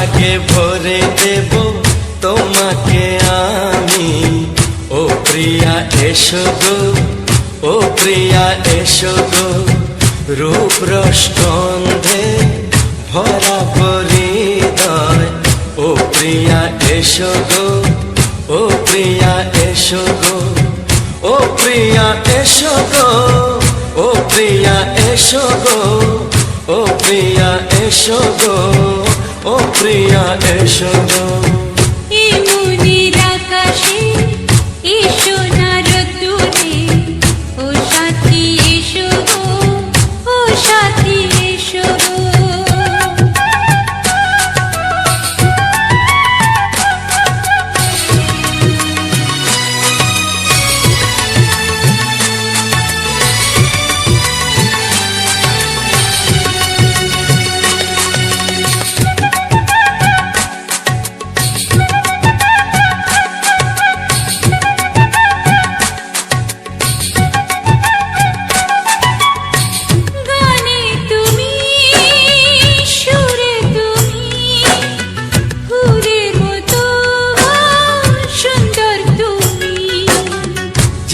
সোহাগে ভরে দেব তোমাকে আমি। ও প্রিয়া এসো গো, ও প্রিয়া এসো গো, রূপ রস গন্ধে ভরা হৃদয়। ও প্রিয়া এসো গো, ও প্রিয়া এসো গো, ও প্রিয়া এসো গো, ও প্রিয়া এসো গো, ও প্রিয়া এসো গো, ও প্রিয়া এসো গো। এই মনের আকাশে এসো না রোদ্দুরে, ও সাথী এসো গো, ও সাথী এসো গো।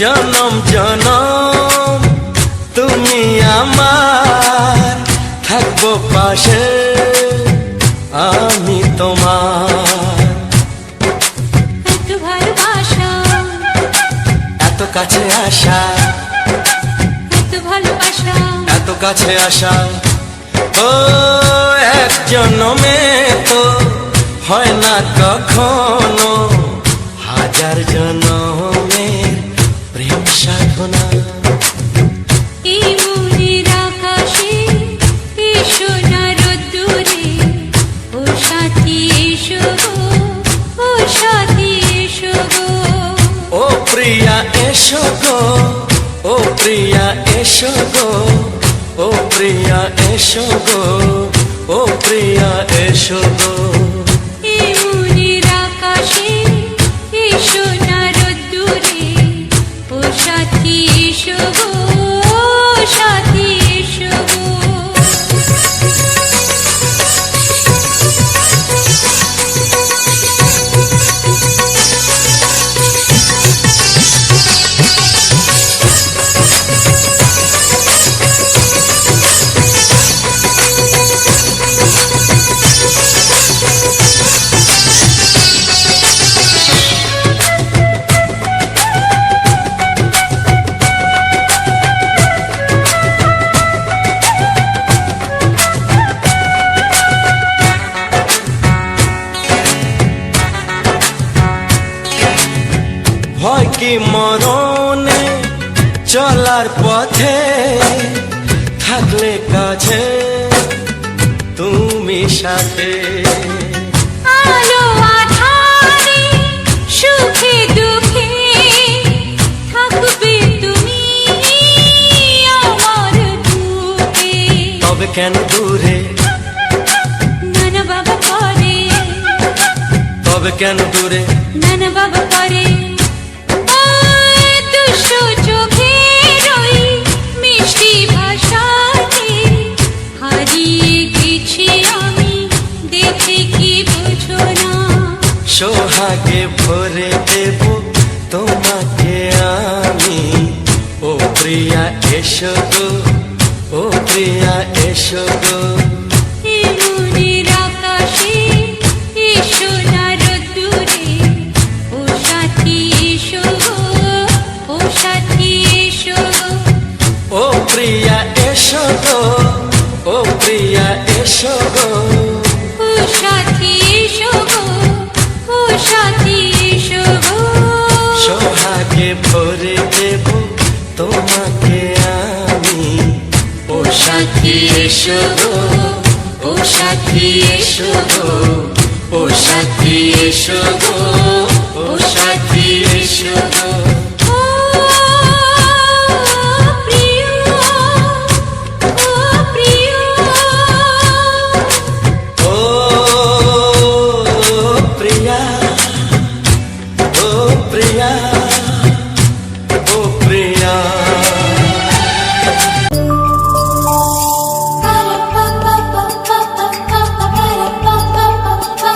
জনম জনম তুমি আমার, থাকবো পাশে আমি তোমার। এত ভালোবাসা, এত কাছে আসা, এত ভালোবাসা, এত কাছে আসা, ও এক জন্মে তো হয় না কখনো, হাজার জন্মের প্রেম সাধনা। এই মনের আকাশে এসো না রোদ্দুরে, ও সাথী এসো গো, ও সাথী এসো গো। ও প্রিয়া এসো গো, ও প্রিয়া এসো গো, ও প্রিয়া এসো গো, ও প্রিয়া এসো গো। এই মনের আকাশে এসো না রোদ্দুরে, ও সাথী এসো গো, ও সাথী এসো গো। ভয় কি মরণে চলার পথে, থাকলে কাছে তুমি সাথে। আলো আঁধারে সুখে দুঃখে থাকবে তুমি আমার বুকে। তবে কেন দূরে, নানা বাবা করে, তবে কেন দূরে, নানা বাবা করে। দুষ্টু চোখের ওই মিষ্টি ভাষাতে হারিয়ে গেছি আমি, দেখে কি বুঝো না। সোহাগে ভরে দেব তোমাকে আমি। ও প্রিয়া এসো গো, ও প্রিয়া এসো গো। এই মনের আকাশে এসো না রোদ্দুরে, ও সাথী এসো গো, ও সাথী এসো গো। ও প্রিয়া এসো গো, ও প্রিয়া এসো গো, ও সাথী এসো গো, ও সাথী এসো গো। সোহাগে ভরে দেব তোমাকে আমি। ও সাথী এসো গো, ও সাথী এসো গো, ও সাথী এসো গো, ও সাথী এসো গো। ও প্রিয়, ও প্রিয়, ও প্রিয়া, ও প্রিয়া, ও প্রিয়া। পা পা পা পা পা পা পা পা পা পা পা।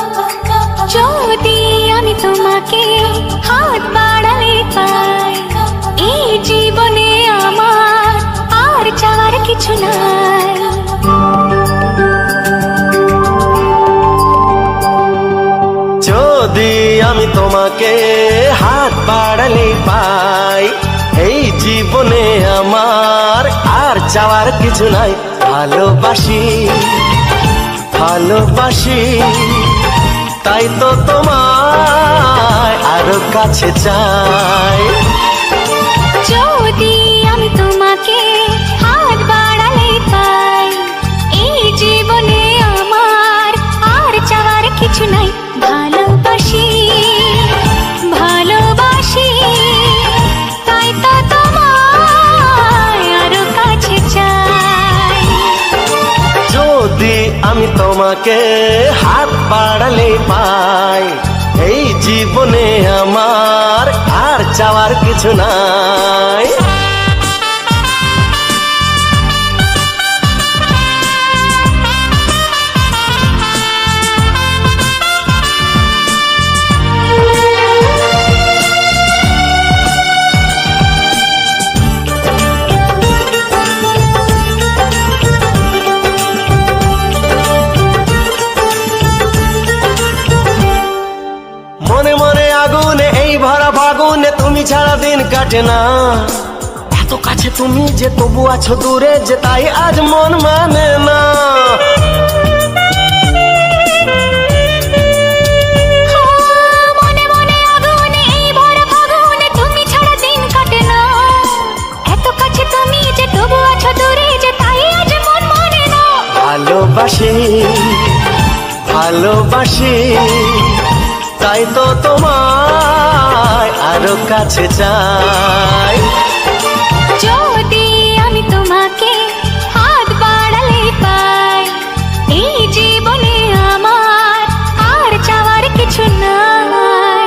তোমাকে হাত বাড়ালে পাই, এই জীবনে আমার আর চাওয়ার কিছু নাই। যদি আমি তোমাকে হাত বাড়ালে পাই, এই জীবনে আমার আর চাওয়ার কিছু নাই। ভালোবাসি ভালোবাসি তাই তো তোমায় আরো কাছে চাই। যদি আমি তোমাকে হাত বাড়ালে পাই, এই জীবনে আমার আর চাওয়ার কিছু নাই। ভালোবাসি ভালোবাসি তাই তো তোমায় আরো কাছে চাই। যদি আমি তোমাকে হাত বাড়ালে পাই, এই জীবনে আমার আর চাওয়ার কিছু নাই। মনে মনে আগুনে এই ভরা ফাগুনে তুমি ছাড়া দিন কাটে না। এত কাছে তুমি যে তবু আছো দূরে, যে তাই আজ মন মানে না। মনে মনে আগুনে এই ভরা ফাগুনে তুমি ছাড়া দিন কাটে না। এত কাছে তুমি যে তবু আছো দূরে, যে তাই আজ মন মানে না। ভালোবাসি ভালোবাসি তাই তো তোমায় আরো কাছে চাই। যদি আমি তোমাকে হাত বাড়ালে পাই, এই জীবনে আমার আর চাওয়ার কিছু নাই।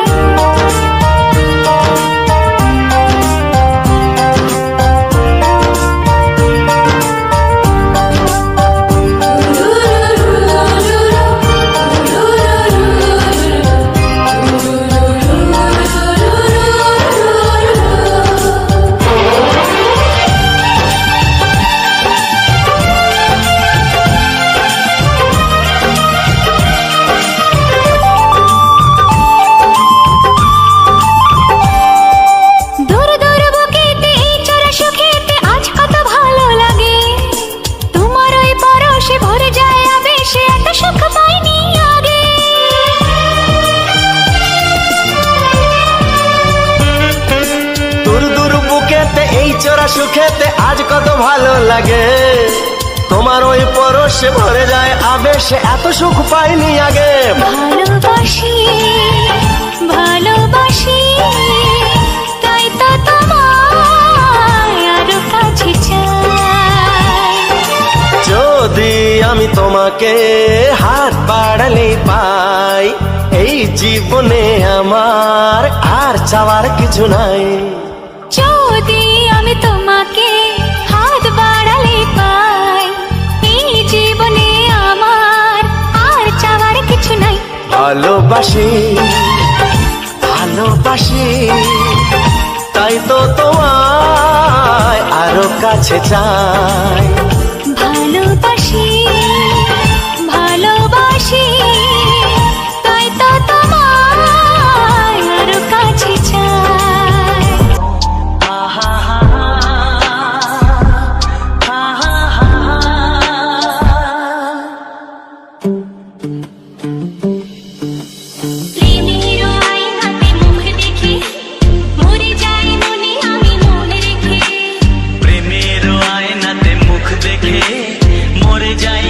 দূর দূর বুকেতে এই চড়া সুখেতে আজ কত ভালো লাগে। তোমার ওই পরশে ভরে যায় আবেশে, এত সুখ পাইনি আগে। দূর দূর বুকেতে এই চোরা সুখেতে আজ কত ভালো লাগে। তোমার ওই পরশে ভরে যায় আবেশে, এত সুখ পাইনি আগে। ভালোবাসি ভালোবাসি তাই তো তোমায় আরো কাছে চাই। যদি আমি তোমাকে হাত বাড়ালে পাই, এই জীবনে আমার আর চাওয়ার কিছু নাই। যদি আমি তোমাকে হাত বাড়ালে পাই, এই জীবনে আমার আর চাওয়ার কিছু নাই। ভালোবাসি ভালোবাসি তাই তো তোমায় আরো কাছে চাই। ভালোবাসি ভালোবাসি তাই তো তোমায় আরো কাছে চাই। প্রেমের আয়নাতে মুখ দেখে মরে যায় মনে আমি মনে রেখে। প্রেমের আয়নাতে মুখ দেখে মরে যায়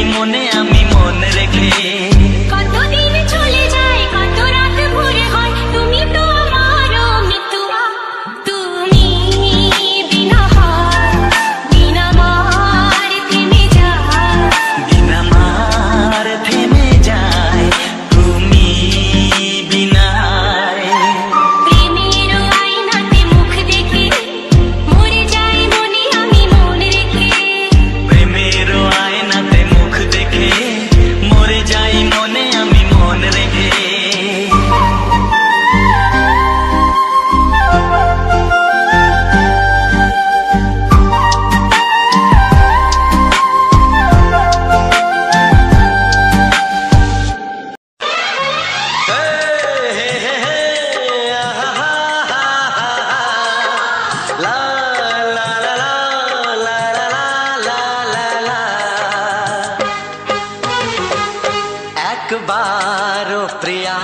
একবারও প্রিয়া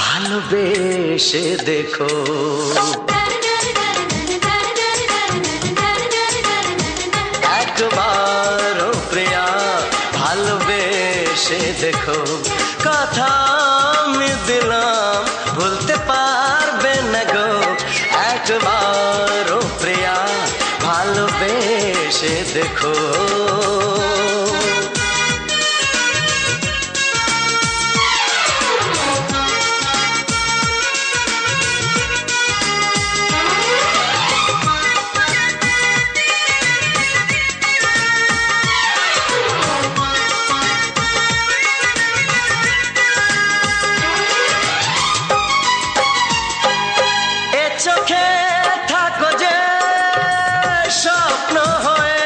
ভালোবেসে দেখো। একবারও প্রিয়া ভালোবেসে দেখো। কথা আমি দিলাম ভুলতে পারবে না গো। একবারও প্রিয়া ভালোবেসে দেখো। চোখে থাকো যে স্বপ্ন হয়ে,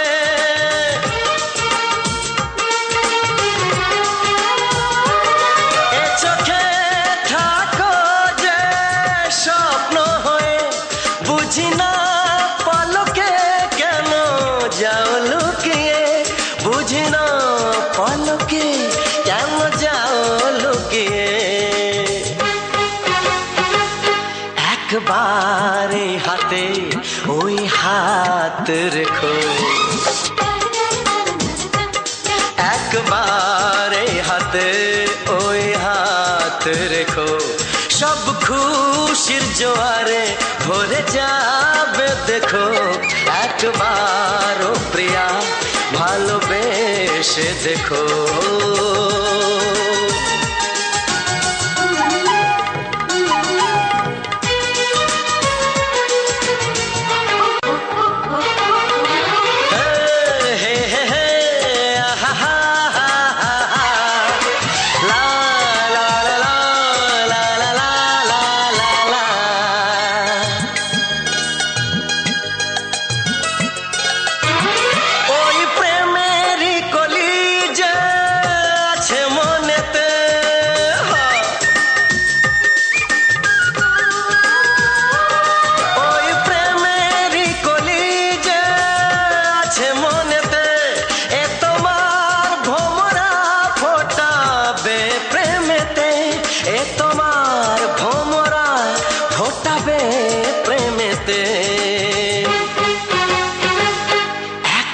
এ চোখে থাকো যে স্বপ্ন হয়ে, বুঝি না পলকে কেন যাও লুকিয়ে, বুঝি না পলকে কেন যাও লুকিয়ে। একবারে হাতে ওই হাত রেখো। একবারে হাতে ওই হাত রেখো। সব খুশির জোয়ারে ভরে যাবে দেখো। একবারও প্রিয়া ভালোবেসে দেখো।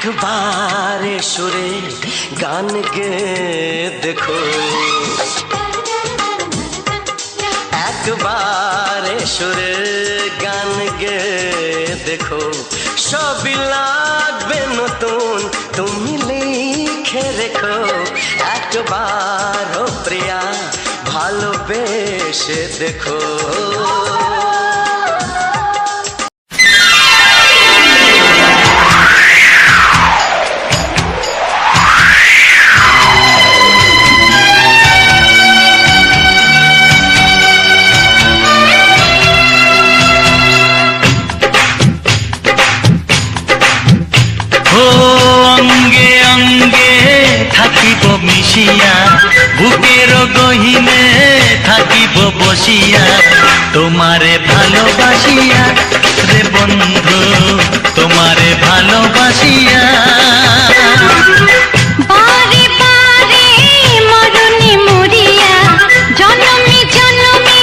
একবারে সুরে গান গে দেখো। একবারে সুরে গান গে দেখো। সবই লাগবে নতুন তুমি লিখে রেখো। একবারও প্রিয়া ভালোবেসে দেখো। অঙ্গে অঙ্গে থাকিব মিশিয়া, বুকের গহিনে থাকিব বসিয়া, তোমারে ভালোবাসিয়া রে বন্ধু, তোমারে ভালোবাসিয়া। বারে বারে মরণে মরিয়া, জনমে জনমে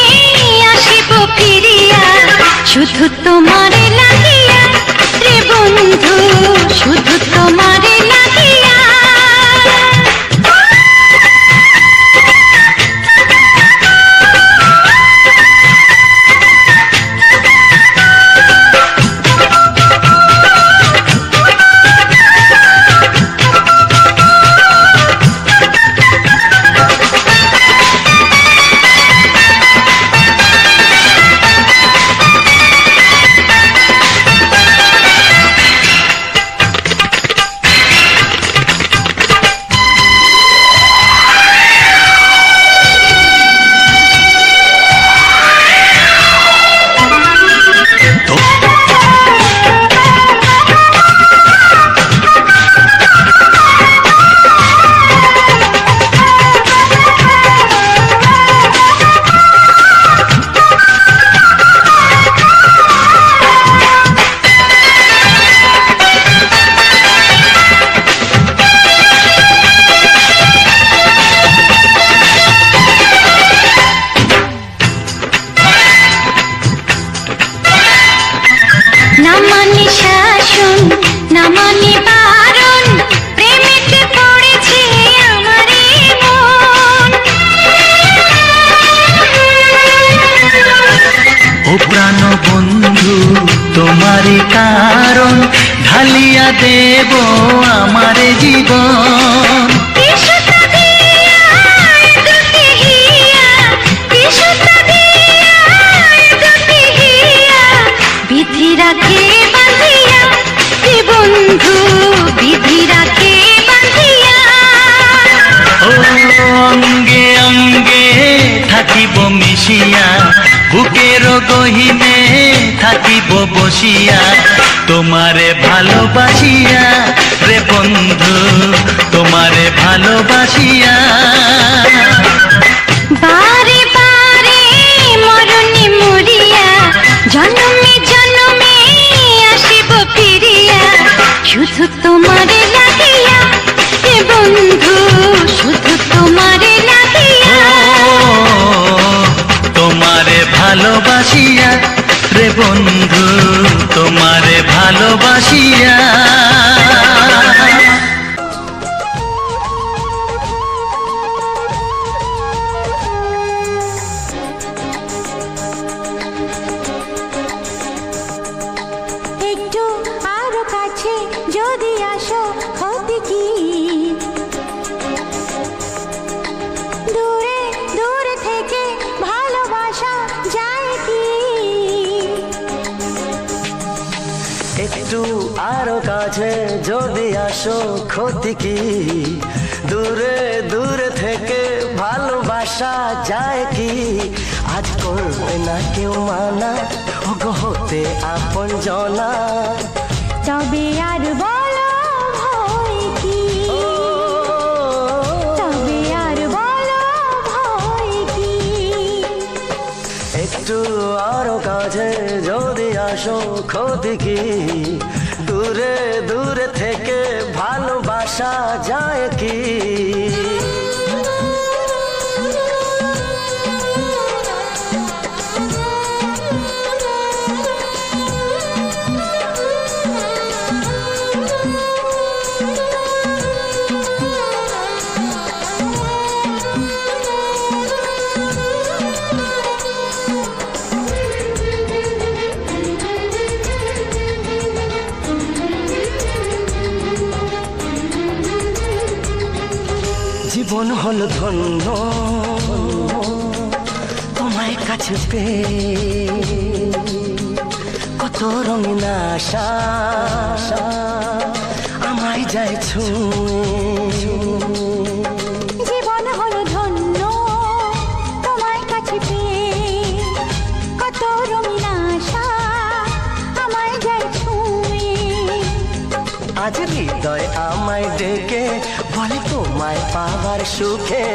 আসিব ফিরিয়া, শুধু তোমারে লাগিয়া রে বন্ধু, শুধু তোমারে লাগিয়া। না মানে শাসন, না মানে বারণ, প্রেমেতে পড়েছে আমারে মন। ও প্রাণ বন্ধু তোমারই কারণ, ঢালিয়া দেব আমারে জীবন। বিধি রাখে বাঁধিয়া হে বন্ধু, বিধি রাখে বাঁধিয়া। ও অঙ্গে অঙ্গে থাকিব মিশিয়া, বুকের গহিনে থাকিব বসিয়া, তোমারে ভালোবাসিয়া রে বন্ধু, তোমারে ভালোবাসিয়া। বারে বারে মরণে মরিয়া, জন্মে জন্মে আসিব ফিরিয়া, শুধু তোমারে লাগিয়া হে বন্ধু, শুধু তোমারে লাগিয়া। তোমারে ভালোবাসিয়া রে বন্ধু, তোমারে ভালোবাসিয়া। একটু আরো কাছে যদি আসো, ক্ষতি কি? দূরে দূরে থেকে ভালোবাসা যায় কি? একটু আরো কাছে যদি আসো, ক্ষতি কি? দূরে দূরে থেকে ভালোবাসা যায় কি? আজ করবে না কেউ মানা, ওগো হতে আপন জনা। তবে আর বলো ভয় কি? তবে আর বলো ভয় কি? একটু আরো কাছে যদি আসো, ক্ষতি কি? দূরে দূরে থেকে ভালোবাসা যায় কি? জীবন হলো ধন্য তোমায় কাছে পেয়ে, কত রঙিন আশা আমায় যায় ছুঁয়ে। জীবন হলো ধন্য তোমায় কাছে পেয়ে, কত রঙিন আশা আমায় যায় ছুঁয়ে। আজ হৃদয় আমায় ডেকে বলে তোমায় পাওয়ার সুখে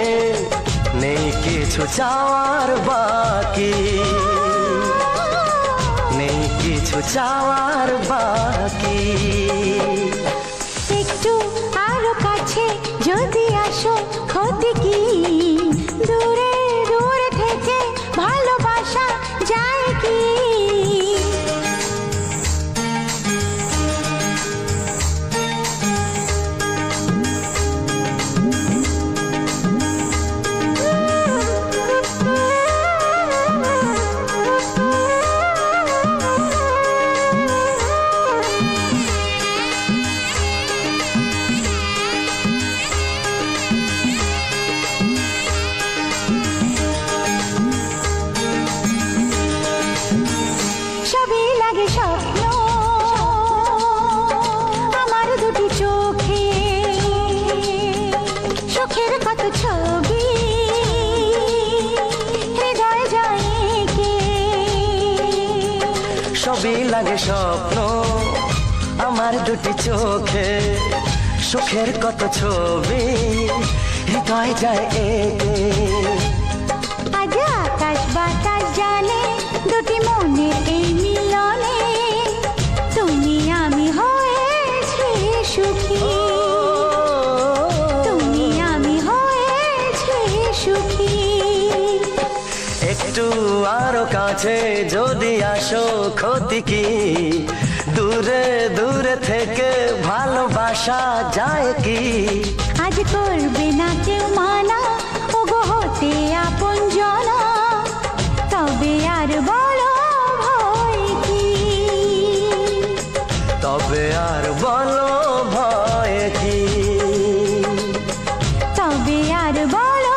নেই কিছু চাওয়ার বাকি, নেই কিছু চাওয়ার বাকি। একটু আরো কাছে যদি আসো, ক্ষতি কি? দূরে দূরে থেকে ভালোবাসা যায় কি? সবই লাগে স্বপ্ন আমার দুটি চোখে, সুখের কত ছবি হৃদয় যায় কে। সবই লাগে স্বপ্ন আমার দুটি চোখে, সুখের কত ছবি হৃদয় যায় একে। আজ আকাশ বাতাস জানে দুটি মনের এই মিলনে, তুমি আমি হয়েছি সুখী, তুমি আমি হয়েছি সুখী। একটু আরো কাছে যদি আসো, ক্ষতি কি? দূরে দূরে থেকে ভালোবাসা যায় কি? আজ করবে না কেউ মানা, ওগো হতে আপন জনা, তবে আর বলো ভয় কি? তবে আর বলো ভয় কি? তবে আর বলো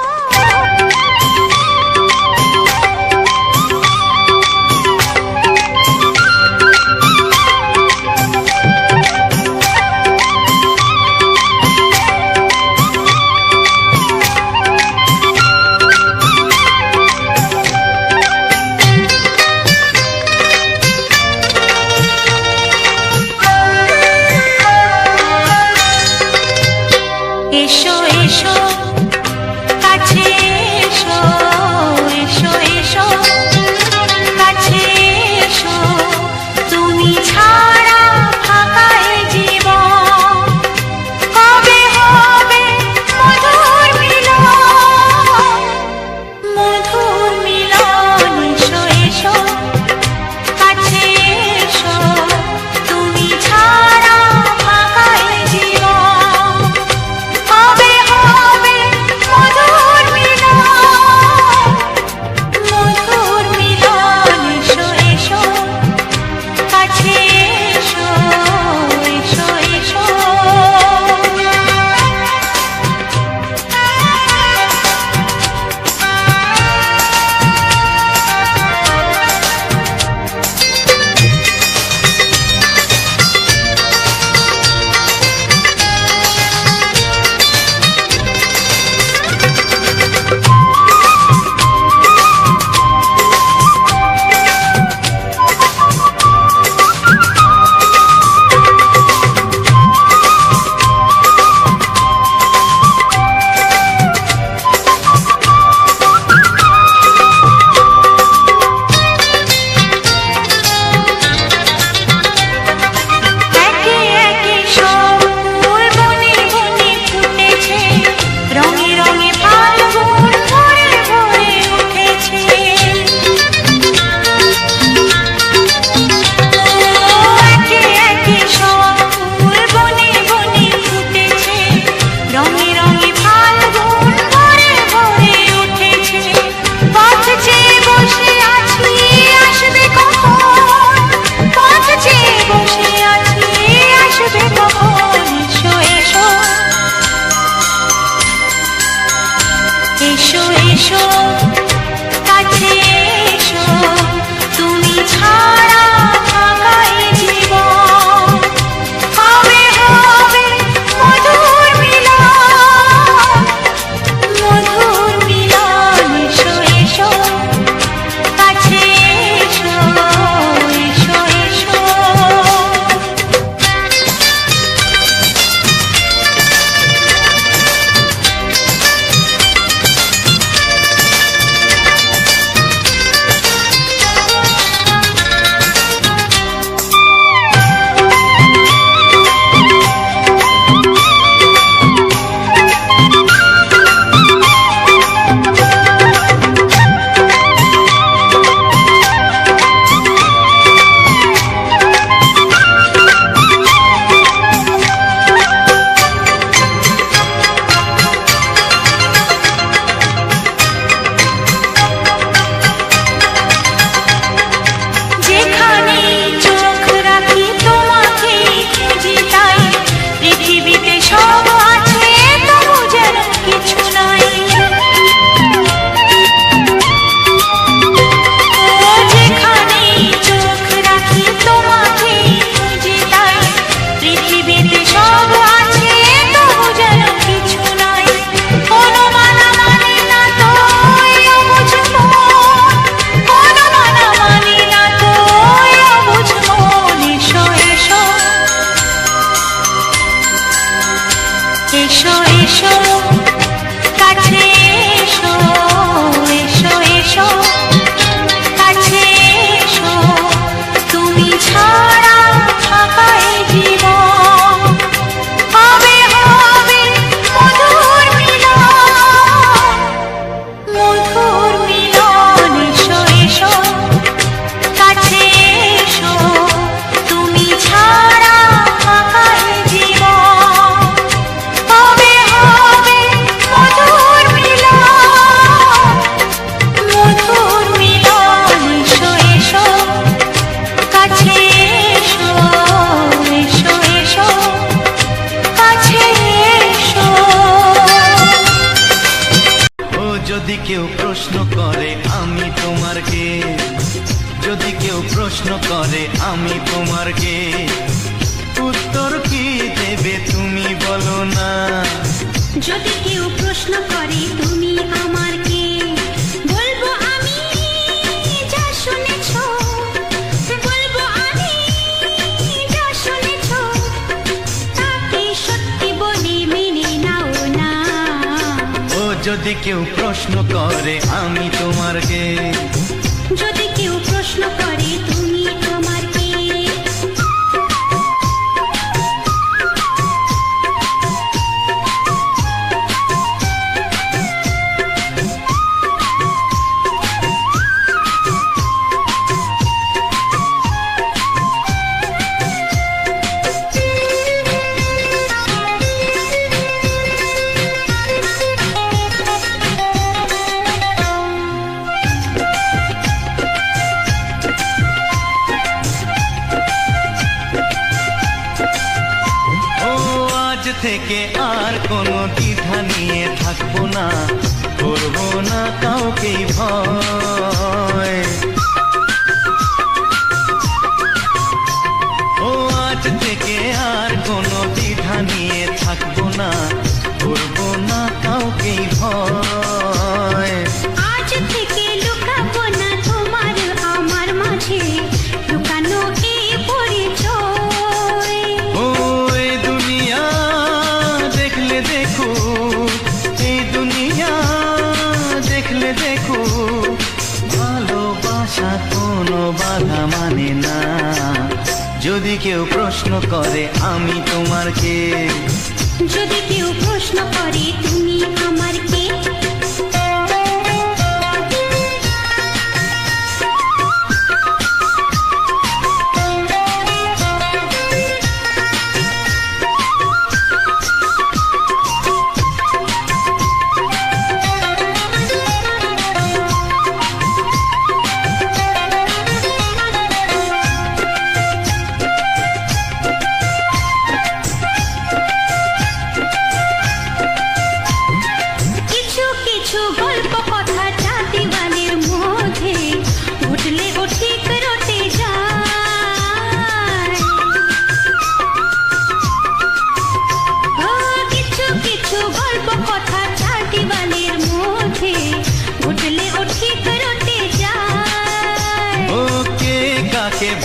প্রশ্ন করে আমি তোমার কে, উত্তর কি দেবে তুমি বলো না। যদি কেউ প্রশ্ন করে তুমি আমার কে, বলবো আমি যা শুনেছো, বলবো আমি যা শুনেছো, তাকে সত্যি বলে মেনে নাও না। ও যদি কেউ প্রশ্ন করে আমি তোমার কে, যদি কেউ প্রশ্ন করে তুমি আমার কে। থেকে আর কোনো দ্বিধা নিয়ে থাকবো না, করবো না কাউকেই ভয়। ও আজ থেকে আর কোনো দ্বিধা নিয়ে থাকবো না, করবো না কাউকেই ভয়। আজ থেকে লুকাবো না তোমার আমার মাঝে লুকানো এই পরিচয়। ও এই দুনিয়া দেখলে দেখো, এই দুনিয়া দেখলে দেখো, ভালোবাসা কোনো বাধা মানে না। যদি কেউ প্রশ্ন করে আমি তোমার কে, যদি কেউ প্রশ্ন করে তুমি আমার কে।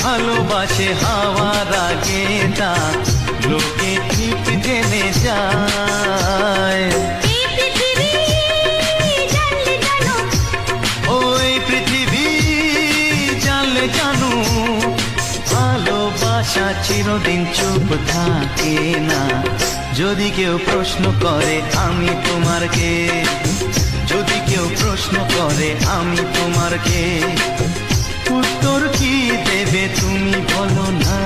ভালোবাসে হাওয়ার আগে তা লোকে ঠিক জেনে যায়। ওই পৃথিবী জানলে জানো, ভালোবাসা চিরদিন চুপ থাকে না। যদি কেউ প্রশ্ন করে আমি তোমার কে, যদি কেউ প্রশ্ন করে আমি তোমার কে, উত্তর কি দেবে তুমি বলো না।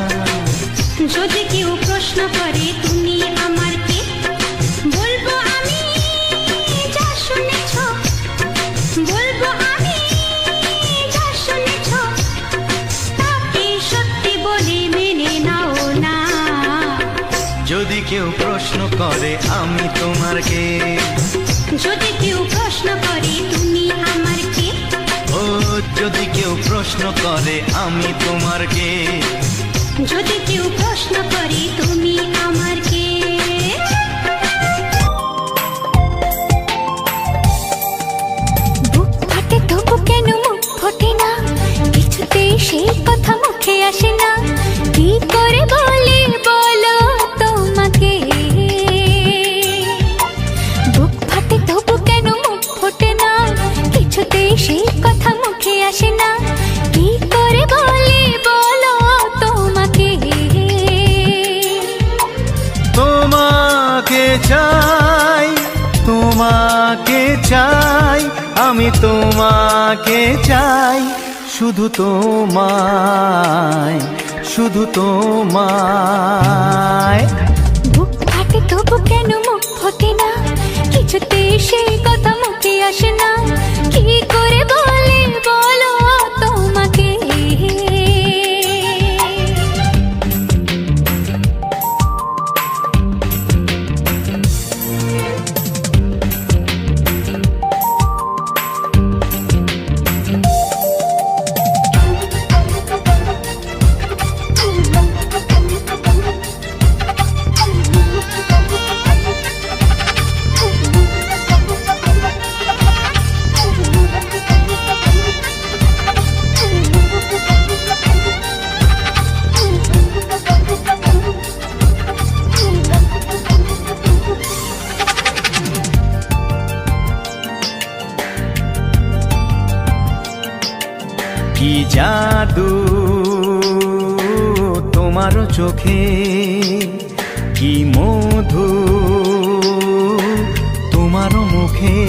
যদি কেউ প্রশ্ন করে তুমি আমার কে, বলবো আমি যা শুনেছো, বলবো আমি যা শুনেছো, তাকে সত্যি বলে মেনে নাও না। যদি কেউ প্রশ্ন করে আমি তোমার কে, যদি কেউ প্রশ্ন করে তুমি আমার কে। ও যদি কেউ প্রশ্ন করে আমি তোমার কে, যদি কেউ প্রশ্ন করে তুমি আমার কে। বুক ফাটে তবু কেন মুখ ফোটে না, কিছুতেই সেই কথা মুখে আসে না। কি করে বলি বলো তোমাকে, বুক ফাটে তবু কেন মুখ ফোটে না, কিছুতেই সেই কথা মুখে আসে না। কি করে বলি বলো তোমাকে, তোমাকে চাই, তোমাকে চাই, আমি তোমাকে চাই, শুধু তোমায়, শুধু তোমায়। বুক ফাটে তবু কেন মুখ ফোটে না, কিছুতে সেই কথা মুখে আসে না। কি করে বলি বলো তোমাকে, কি জাদু তোমারও চোখে, কি মধু তোমারও মুখে,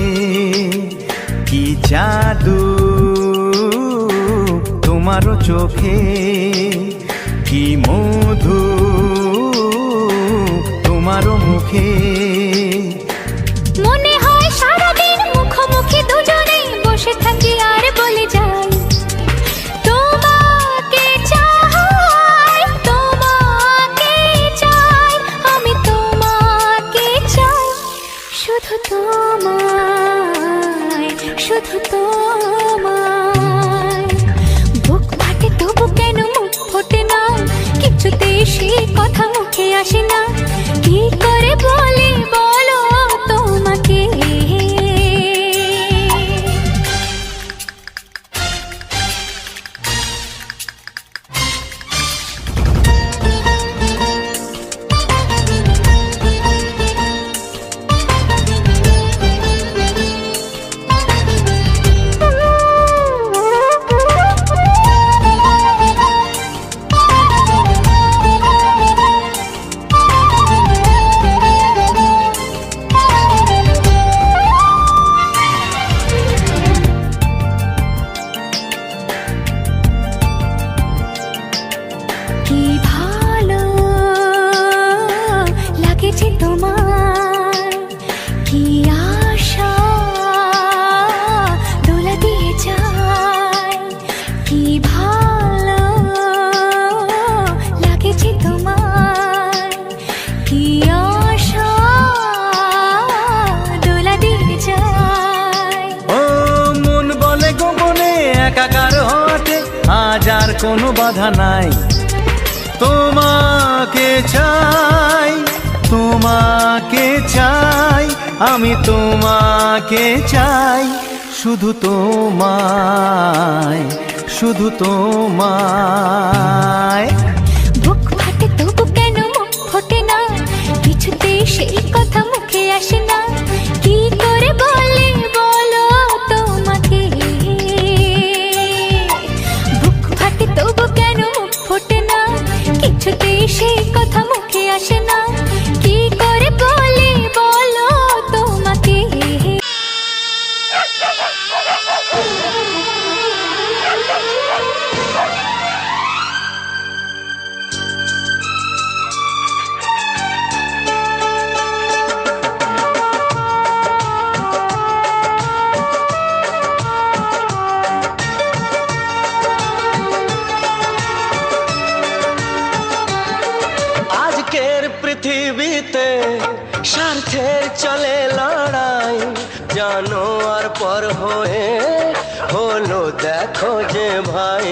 কি জাদু তোমারও চোখে, কি মধু তোমারও মুখে। মনে হয় সারাদিন মুখোমুখি দুজনে বসে থাকি আর বলে যাই তোমাকে চাই, তোমাকে চাই, আমি তোমাকে চাই, শুধু তোমায়, শুধু তোমায়। বুক ফাটে তবু কেন মুখ ফোটে না, কিছুতেই সেই কথা মুখে আসে না, কি করে বলি বলো তোমাকে। কি ভালো লাগেছে তোমার, কি আশা দোলা দিয়ে যায়, কি ভালো লাগেছে তোমার, কি আশা দোলা দিয়ে যায়। ও মন বলে গোপনে একাকার হতে আজ আর কোনো বাধা নাই, তোমাকে চাই, তোমাকে চাই, আমি তোমাকে চাই, শুধু তোমায়, শুধু তোমায়। বুক ফাটে তবু কেন মুখ ফোটে না, কিছুতেই সেই কথা মুখে আসে না, কি করে বলি বলো তোমাকে। বুক ফাটে তবু কেন মুখ ফোটে না, কিছুতেই সেই কথা মুখে আসে না, কি করে বলি বলো তোমাকে। আজকের পৃথিবীতে স্বার্থের চলে লড়াই, জানো আর পর হয়ে হলো দেখো যে ভাই।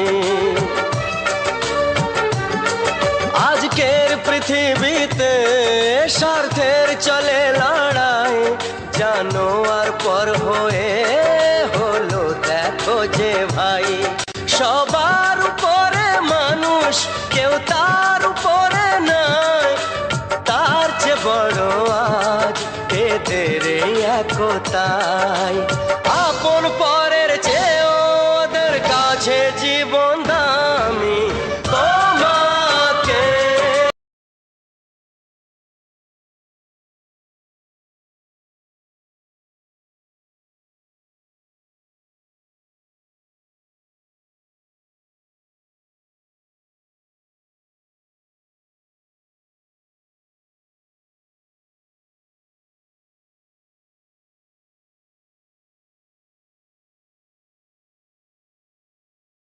আজকের পৃথিবীতে স্বার্থের চলে লড়াই, জানো আর পর হয়ে হলো দেখো যে ভাই। সবার উপরে মানুষ, কেউ তার উপরে নাই, তার চেয়ে বড় আজ এদের এই একতাই। আপন পরের চেয়ে ওদের কাছে জীবন দামি, তোমাকে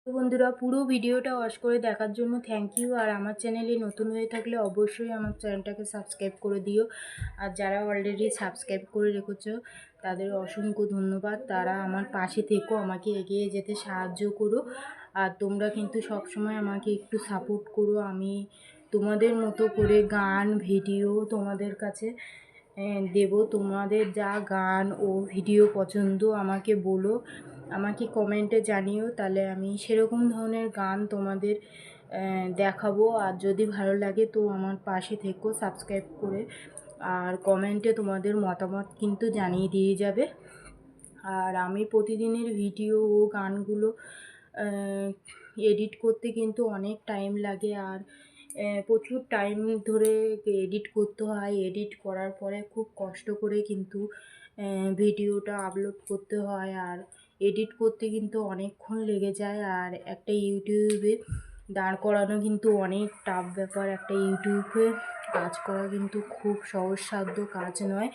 তো বন্ধুরা, পুরো ভিডিওটা ওয়াচ করে দেখার জন্য থ্যাংক ইউ। আর আমার চ্যানেলে নতুন হয়ে থাকলে অবশ্যই আমার চ্যানেলটাকে সাবস্ক্রাইব করে দিও, আর যারা অলরেডি সাবস্ক্রাইব করে রেখেছো তাদের অসংখ্য ধন্যবাদ। তারা আমার পাশে থেকো, আমাকে এগিয়ে যেতে সাহায্য করো, আর তোমরা কিন্তু সবসময় আমাকে একটু সাপোর্ট করো। আমি তোমাদের মতো করে গান ভিডিও তোমাদের কাছে দেব। তোমাদের যা গান ও ভিডিও পছন্দ আমাকে বলো, আমাকে কমেন্টে জানিও, তাহলে আমি সেরকম ধরনের গান তোমাদের দেখাবো। আর যদি ভালো লাগে তো আমার পাশে থেকো সাবস্ক্রাইব করে, আর কমেন্টে তোমাদের মতামত কিন্তু জানিয়ে দিয়ে যাবে। আর আমি প্রতিদিনের ভিডিও ও গানগুলো এডিট করতে কিন্তু অনেক টাইম লাগে, আর প্রচুর টাইম ধরে এডিট করতে হয়। এডিট করার পরে খুব কষ্ট করে কিন্তু ভিডিওটা আপলোড করতে হয়, আর এডিট করতে কিন্তু অনেকক্ষণ লেগে যায়। আর একটা ইউটিউবে দাঁড় করানো কিন্তু অনেক টাফ ব্যাপার। একটা ইউটিউবে কাজ করা কিন্তু খুব সহজসাধ্য কাজ নয়।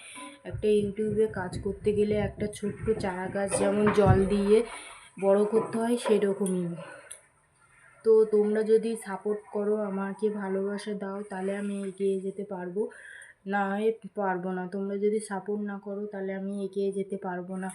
একটা ইউটিউবে কাজ করতে গেলে একটা ছোট্ট চারা গাছ যেমন জল দিয়ে বড় করতে হয়, সেরকমই। তো তোমরা যদি সাপোর্ট করো, আমাকে ভালোবাসা দাও, তাহলে আমি এগিয়ে যেতে পারবো, না হয় পারবো না। তোমরা যদি সাপোর্ট না করো তাহলে আমি এগিয়ে যেতে পারবো না।